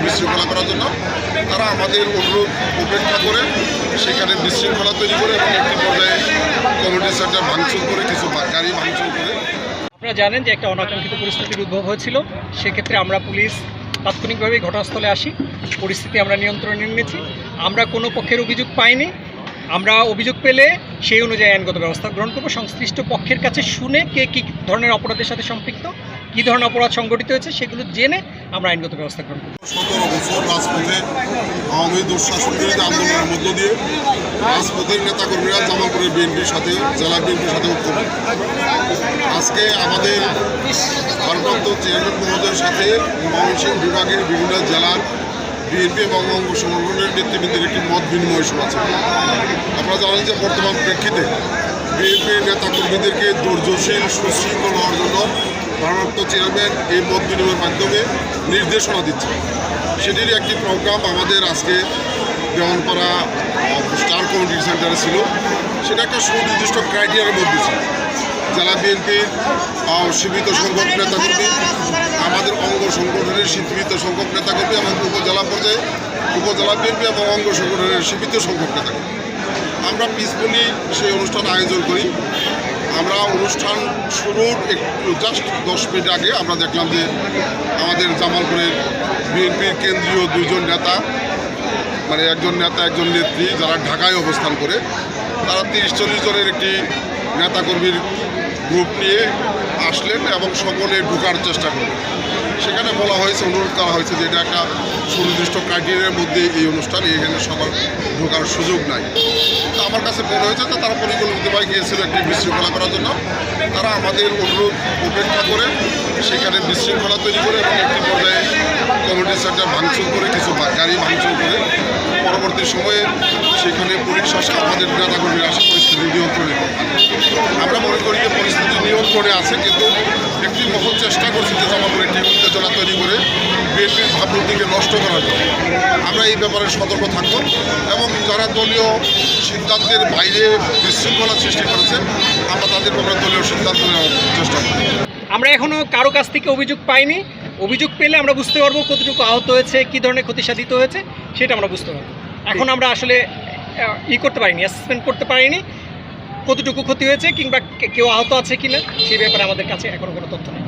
বিশৃঙ্খলা করার জন্য। তারা আমাদের অনুরোধ উপেক্ষা করে সেখানে বিশৃঙ্খলা তৈরি করে এবং একটি পর্যায়ে কমিউনিটি সেন্টার ভাঙচুর করে কিছু গাড়ি ভাঙচুর করে। আপনারা জানেন যে একটা অনাকাঙ্ক্ষিত পরিস্থিতির উদ্ভব হয়েছিল। সেক্ষেত্রে আমরা পুলিশ তাৎক্ষণিকভাবে ঘটনাস্থলে আসি, পরিস্থিতি আমরা নিয়ন্ত্রণে নিয়েছি। আমরা কোনো পক্ষের অভিযোগ পাইনি। আমরা অভিযোগ পেলে সেই অনুযায়ী আইনগত ব্যবস্থা গ্রহণ করব। সংশ্লিষ্ট পক্ষের কাছে শুনে কে কী ধরনের অপরাধের সাথে সম্পৃক্ত, কী ধরনের অপরাধ সংগঠিত হয়েছে সেগুলো জেনে আমরা আইনগত ব্যবস্থা গ্রহণ করব। 17 বছর রাজপথে আওয়ামী দুঃশাসন বিরোধী আন্দোলনের মধ্য দিয়ে রাজপথের নেতাকর্মীরা জামালপুরের বিএনপির সাথে, জেলা বিএনপির সাথে ঐক্য। আজকে আমাদের ভারপ্রাপ্ত চেয়ারম্যান মহোদয়ের সাথে ময়মনসিংহ বিভাগের বিভিন্ন জেলার বিএনপি এবং অঙ্গ সংগঠনের নেতৃবৃন্দের একটি মত বিনিময় সভা ছিল। আপনারা জানেন যে বর্তমান প্রেক্ষিতে বিএনপির নেতাকর্মীদেরকে ধৈর্যশীল সুশৃঙ্খল হওয়ার জন্য ভারপ্রাপ্ত চেয়ারম্যান এই মত বিনিময়ের মাধ্যমে নির্দেশনা দিচ্ছে। সেটির একটি প্রোগ্রাম আমাদের আজকে দেওয়ানপাড়া স্টার কমিউনিটি সেন্টারে ছিল। সেটা একটা সুনির্দিষ্ট ক্রাইটেরিয়ার মধ্যে ছিল। জেলা বিএনপির সীমিত সংখ্যক নেতাকর্মী, আমাদের অঙ্গ সংগঠনের সীমিত সংখ্যক নেতাকর্মী এবং উপজেলা পর্যায়ে উপজেলা বিএনপি এবং অঙ্গ সংগঠনের সীমিত সংখ্যক নেতাকর্মী আমরা পিসফুলি সেই অনুষ্ঠান আয়োজন করি। আমরা অনুষ্ঠান শুরুর একটু জাস্ট 10 মিনিট আগে আমরা দেখলাম যে আমাদের জামালপুরের বিএনপির কেন্দ্রীয় 2 জন নেতা, মানে একজন নেতা একজন নেত্রী যারা ঢাকায় অবস্থান করে, তারা 30-40 জনের একটি নেতাকর্মীর গ্রুপ নিয়ে আসলেন এবং সকলে ঢোকার চেষ্টা করলেন। সেখানে বলা হয়েছে, অনুরোধ করা হয়েছে যে এটা একটা সুনির্দিষ্ট ক্রাইটেরিয়ার মধ্যে এই অনুষ্ঠান, এখানে সবার ঢোকার সুযোগ নাই। তো আমার কাছে মনে হয়েছে যে তারা পরিকল্পিতভাবে গিয়েছিল একটি বিশৃঙ্খলা করার জন্য। তারা আমাদের অনুরোধ উপেক্ষা করে সেখানে বিশৃঙ্খলা তৈরি করে এবং একটি পর্যায়ে কমিউনিটি সেন্টার ভাঙচুর করে কিছু গাড়ি ভাঙচুর করে পরবর্তী সময়ে সেখানে পুলিশ আসে, আমাদের নেতাকর্মীরা আসে পরিস্থিতি নিয়ন্ত্রণে। আমরা মনে করি যে পরিস্থিতি নিয়ন্ত্রণে আছে, কিন্তু একটি মহল চেষ্টা করছে যে জামালপুরে একটি উত্তেজনা তৈরি করে বিএনপির ভাবমূর্তিকে নষ্ট করার জন্য। আমরা এই ব্যাপারে সতর্ক থাকব এবং যারা দলীয় সিদ্ধান্তের বাইরে বিশৃঙ্খলা সৃষ্টি করেছে আমরা তাদের ব্যাপারে দলীয় সিদ্ধান্ত নেওয়ার চেষ্টা করব। আমরা এখনও কারো কাছ থেকে অভিযোগ পাইনি। অভিযোগ পেলে আমরা বুঝতে পারবো কতটুকু আহত হয়েছে, কী ধরনের ক্ষতি সাধিত হয়েছে সেটা আমরা বুঝতে পারবো। এখন আমরা আসলে করতে পারিনি, অ্যাসেসমেন্ট করতে পারিনি কতটুকু ক্ষতি হয়েছে কিংবা কেউ আহত আছে কিনা সেই ব্যাপারে আমাদের কাছে এখনও কোনো তথ্য নেই।